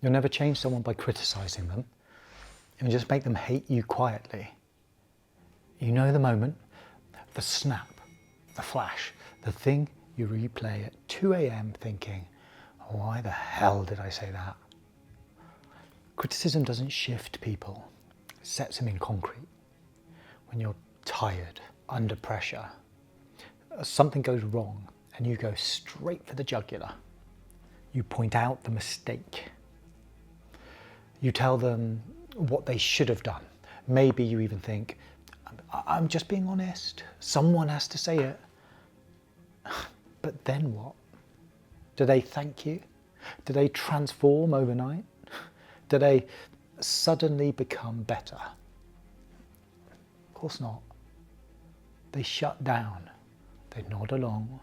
You'll never change someone by criticising them. You'll just make them hate you quietly. You know the moment, the snap, the flash, the thing you replay at 2 a.m. thinking, why the hell did I say that? Criticism doesn't shift people, it sets them in concrete. When you're tired, under pressure, something goes wrong and you go straight for the jugular. You point out the mistake. You tell them what they should have done. Maybe you even think, I'm just being honest. Someone has to say it. But then what? Do they thank you? Do they transform overnight? Do they suddenly become better? Of course not. They shut down, they nod along,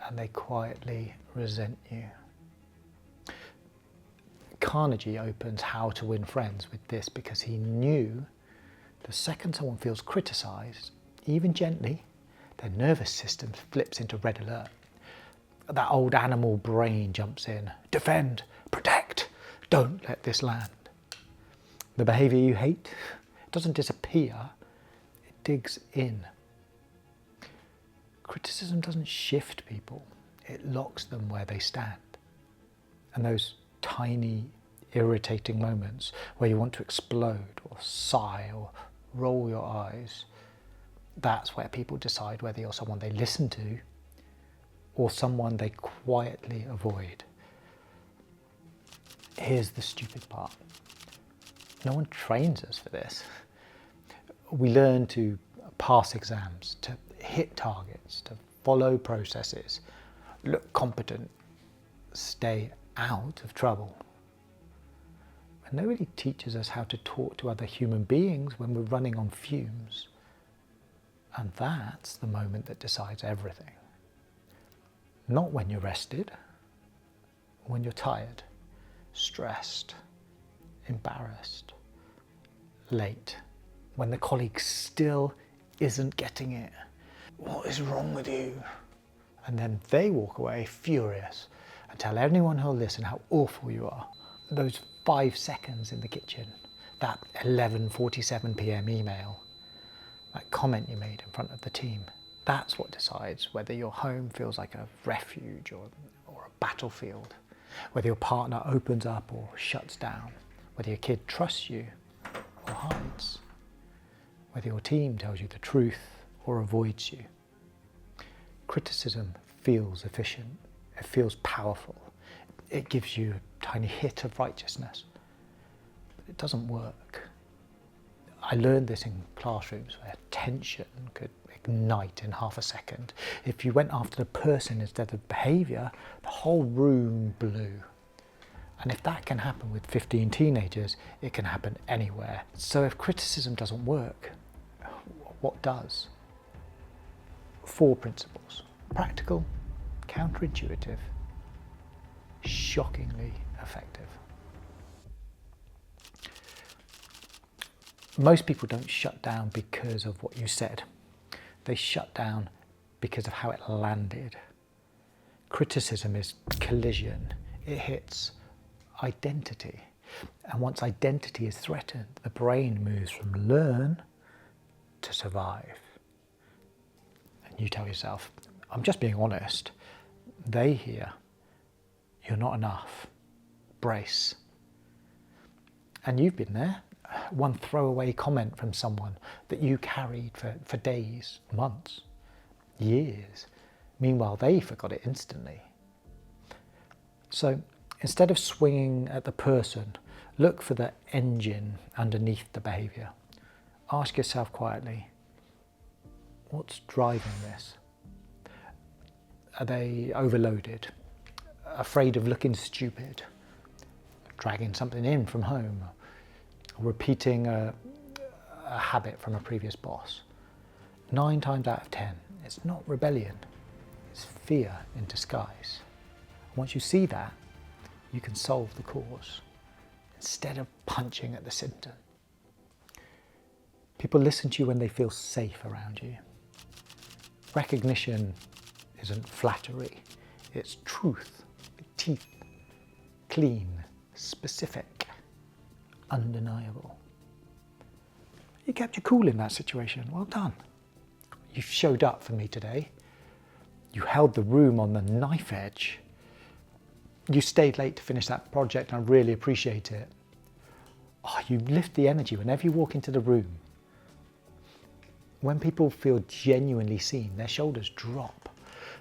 and they quietly resent you. Carnegie opens How to Win Friends with this because he knew the second someone feels criticised, even gently, their nervous system flips into red alert. That old animal brain jumps in. Defend, protect, don't let this land. The behaviour you hate doesn't disappear, it digs in. Criticism doesn't shift people, it locks them where they stand. And those tiny, irritating moments where you want to explode or sigh or roll your eyes, that's where people decide whether you're someone they listen to or someone they quietly avoid. Here's the stupid part. No one trains us for this. We learn to pass exams, to hit targets, to follow processes, look competent, stay out of trouble. And nobody teaches us how to talk to other human beings when we're running on fumes. And that's the moment that decides everything. Not when you're rested, when you're tired, stressed, embarrassed, late, when the colleague still isn't getting it. What is wrong with you? And then they walk away furious and tell anyone who'll listen how awful you are. Those 5 seconds in the kitchen, that 11:47 p.m. email, that comment you made in front of the team, that's what decides whether your home feels like a refuge or a battlefield, whether your partner opens up or shuts down, whether your kid trusts you or hides, whether your team tells you the truth or avoids you. Criticism feels efficient, it feels powerful, it gives you a tiny hit of righteousness, but it doesn't work. I learned this in classrooms where tension could ignite in half a second. If you went after the person instead of behaviour, the whole room blew. And if that can happen with 15 teenagers, it can happen anywhere. So if criticism doesn't work, what does? 4 principles. Practical, counterintuitive, shockingly effective. Most people don't shut down because of what you said. They shut down because of how it landed. Criticism is collision. It hits identity. And once identity is threatened, the brain moves from learn to survive. And you tell yourself, I'm just being honest. They hear, you're not enough. Brace. And you've been there. One throwaway comment from someone that you carried for days, months, years. Meanwhile, they forgot it instantly. So instead of swinging at the person, look for the engine underneath the behaviour. Ask yourself quietly, what's driving this? Are they overloaded? Afraid of looking stupid? Dragging something in from home? Repeating a habit from a previous boss? 9 times out of 10, it's not rebellion, it's fear in disguise. Once you see that, you can solve the cause instead of punching at the symptom. People listen to you when they feel safe around you. Recognition isn't flattery, it's truth, teeth, clean, specific, undeniable. You kept your cool in that situation. Well done. You showed up for me today. You held the room on the knife edge. You stayed late to finish that project, and I really appreciate it. Oh, you lift the energy whenever you walk into the room. When people feel genuinely seen, their shoulders drop,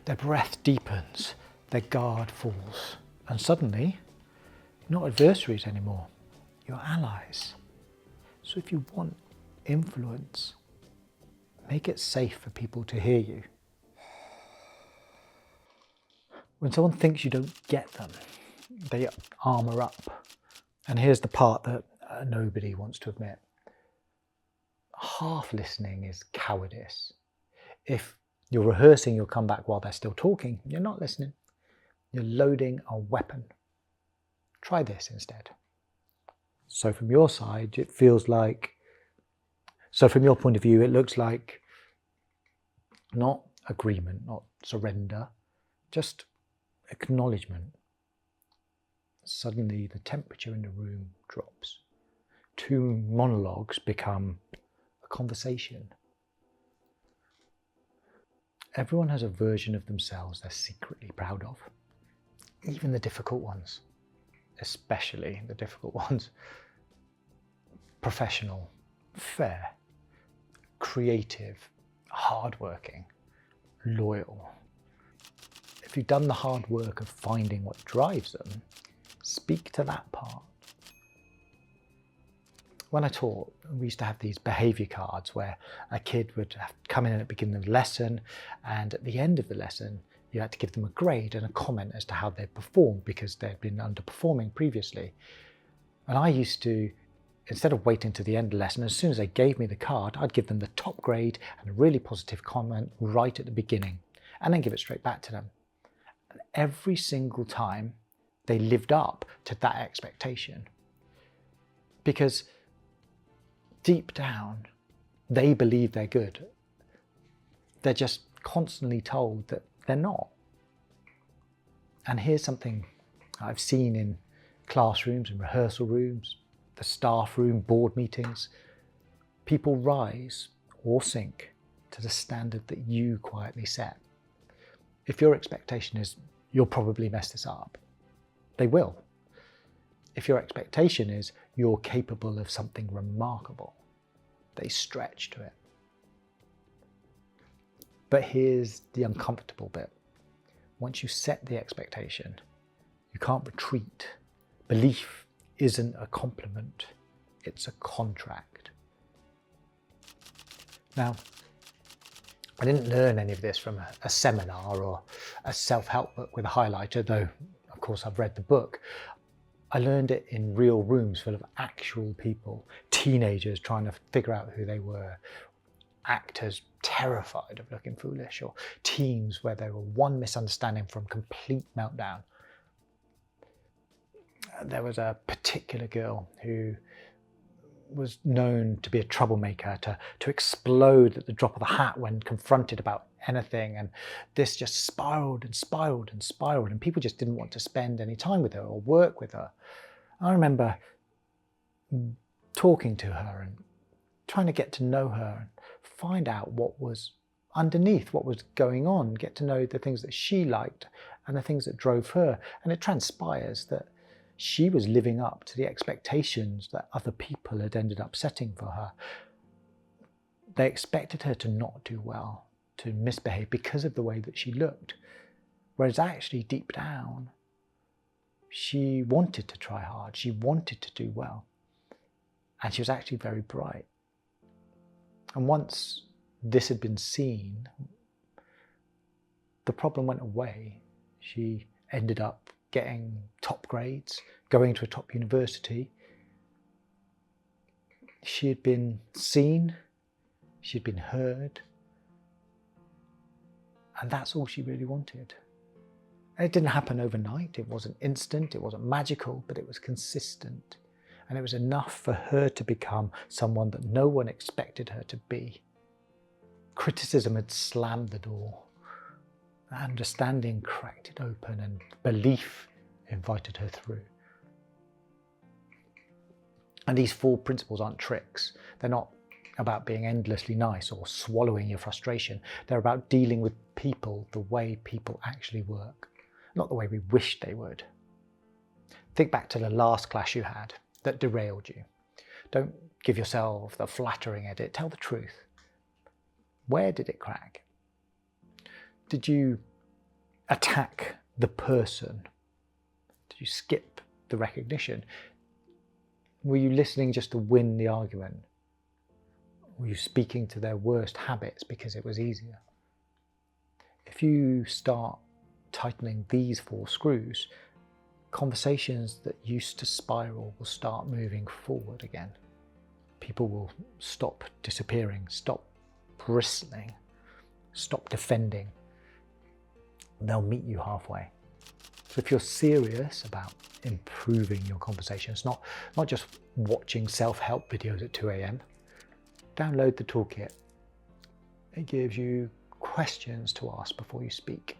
their breath deepens, their guard falls. And suddenly, you're not adversaries anymore, you're allies. So if you want influence, make it safe for people to hear you. When someone thinks you don't get them, they armour up. And here's the part that nobody wants to admit. Half listening is cowardice. If you're rehearsing your comeback while they're still talking, you're not listening. You're loading a weapon. Try this instead. So from your side, it feels like, so from your point of view, it looks like not agreement, not surrender, just acknowledgement. Suddenly the temperature in the room drops. Two monologues become a conversation. Everyone has a version of themselves they're secretly proud of. Even the difficult ones, especially the difficult ones. Professional, fair, creative, hardworking, loyal. If you've done the hard work of finding what drives them, speak to that part. When I taught, we used to have these behaviour cards where a kid would have come in at the beginning of the lesson, and at the end of the lesson, you had to give them a grade and a comment as to how they performed because they'd been underperforming previously. And I used to, instead of waiting to the end of the lesson, as soon as they gave me the card, I'd give them the top grade and a really positive comment right at the beginning, and then give it straight back to them. And every single time, they lived up to that expectation. Because deep down, they believe they're good. They're just constantly told that they're not. And here's something I've seen in classrooms and rehearsal rooms, the staff room, board meetings. People rise or sink to the standard that you quietly set. If your expectation is, you'll probably mess this up, they will. If your expectation is, you're capable of something remarkable, they stretch to it. But here's the uncomfortable bit. Once you set the expectation, you can't retreat. Belief isn't a compliment, it's a contract. Now, I didn't learn any of this from a seminar or a self-help book with a highlighter, though of course I've read the book. I learned it in real rooms full of actual people, teenagers trying to figure out who they were, actors terrified of looking foolish, or teams where there were one misunderstanding from complete meltdown. There was a particular girl who was known to be a troublemaker, to explode at the drop of the hat when confronted about anything, and this just spiraled and spiraled and spiraled, and people just didn't want to spend any time with her or work with her. I remember talking to her and trying to get to know her and find out what was underneath, what was going on, get to know the things that she liked and the things that drove her. And it transpires that she was living up to the expectations that other people had ended up setting for her. They expected her to not do well, to misbehave because of the way that she looked. Whereas actually deep down, she wanted to try hard, she wanted to do well. And she was actually very bright. And once this had been seen, the problem went away. She ended up getting top grades, going to a top university. She had been seen, she had been heard, and that's all she really wanted. And it didn't happen overnight, it wasn't instant, it wasn't magical, but it was consistent. And it was enough for her to become someone that no one expected her to be. Criticism had slammed the door. Understanding cracked it open, and belief invited her through. And these 4 principles aren't tricks. They're not about being endlessly nice or swallowing your frustration. They're about dealing with people the way people actually work, not the way we wish they would. Think back to the last clash you had that derailed you. Don't give yourself the flattering edit. Tell the truth. Where did it crack? Did you attack the person? Did you skip the recognition? Were you listening just to win the argument? Were you speaking to their worst habits because it was easier? If you start tightening these 4 screws, conversations that used to spiral will start moving forward again. People will stop disappearing, stop bristling, stop defending. They'll meet you halfway. So if you're serious about improving your conversations, not just watching self-help videos at 2 a.m, download the toolkit. It gives you questions to ask before you speak,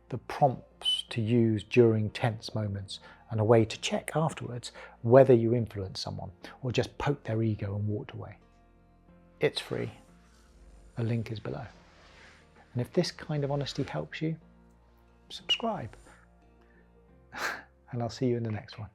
the prompts to use during tense moments, and a way to check afterwards whether you influence someone or just poked their ego and walked away. It's free. A link is below. And if this kind of honesty helps you, subscribe. And I'll see you in the next one.